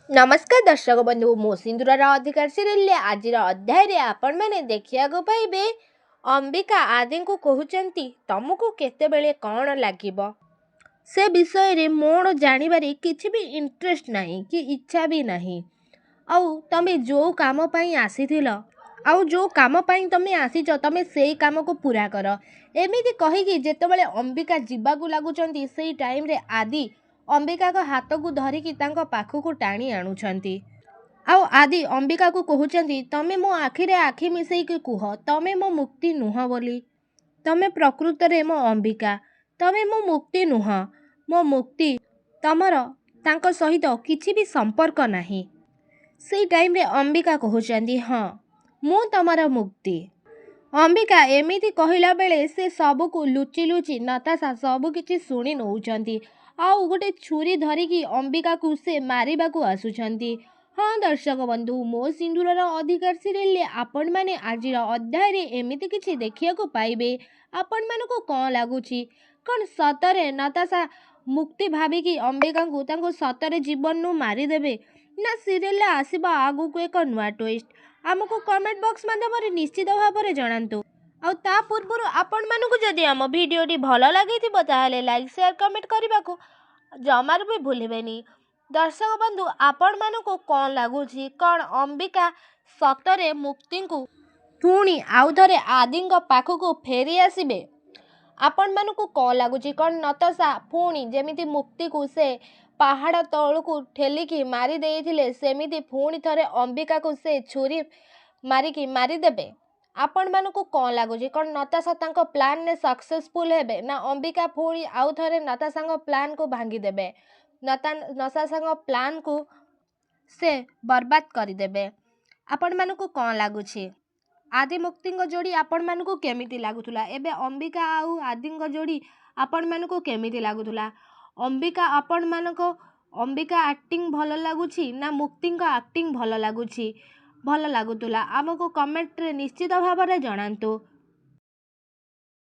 नमस्कार दर्शक बंधु मो सिंदूर अधिकार सीरियल आज अध्याय आपण मैंने देखा पाइबे अंबिका आदि को कहते तुमको केतेबेले कौन लगे से विषय रे मोर जानिबारे किछि भी इंटरेस्ट नहीं कि इच्छा भी नहीं। आउ तमे जो काम पई आसीथिल आउ जो काम पई तमे आसीच तमे सेई काम को पूरा कर एमिति कहिकी जेतेबेले अंबिका जीवाकू लागुचंती सेई टाइम रे आदि अंबिका को हाथ को धरिकी तांको पाखକୁ टाणी आणुछंती। आउ आदि अंबिका को कहउचंती तमे मो आखिरे आखि मिसेईकी कुह तमे मो मुक्ति नुह बोली। तमे प्रकृत रे मो अंबिका तमे मो मुक्ति नुह मो मुक्ति तमर तांको सहित किछि भी संपर्क नाही। सेई टाइम रे अंबिका कहउचंती हाँ मु तमर मुक्ति। अंबिका एमिति कहिला बेले से सबको लुचि लुचि नताशा सबु किछि सुनी नउचंती। आउ गोटे छुरी धरिकी अंबिका को से मारिबाकू आसुछंती। हाँ दर्शक बंधु मो सिंदूर अधिकार सीरियल आपण माने आज अध्याय रे एमिति किछि देखियाकू पाइबे। आपण मानको कौन लागुछि कौन सतरे नताशा मुक्ति भाविकी अंबिका को तांको सतरे जीवन नु मारी देबे ना सीरियल आसीबा आगु को एक नुआ ट्विस्ट आमको कमेंट बॉक्स माध्यम निश्चित भाव में जणांतु। आउ ता पूर्व आपण मानको जदि आम वीडियोटी भल लगिथिबो ताहाले लाइक शेयर कमेंट करबाकू जमार भी भूलिबेनी। दर्शक बंधु आपण मानको कौन लागुछि कौन अंबिका सतरे मुक्ति को पुणी आउ थरे आदिंग पाखକୁ फेरी आसीबे आपण मानको कौन लागुछि कौन नताशा पुणी जेमिति मुक्ति को से पहाड़ तलू ठेलिकी मारी देइथिले सेमिति पुणी थरे अंबिका को से छुरी मारिकी मारिदेबे। आपण मानको कौन लागुछि कौन नताशा तांको प्लान ने सक्सेसफुल हेबे ना अंबिका पुणी आउ थरे नताशा प्लान को भांगी देबे नताशा प्लान को से बर्बाद करदेबे। आपण मानको कौन लागुछि आदि मुक्ति जोड़ी आपण मानको केमिति लागुथुला एबे अंबिका आउ आदि जोड़ी आपण मानको केमिति लागुथुला अंबिका आपण मानको अंबिका एक्टिंग भल लागुछि ना मुक्ति एक्टिंग भल लागुछि भल लागुथुला आमको कमेंट रे निश्चित भाव में जणांतु।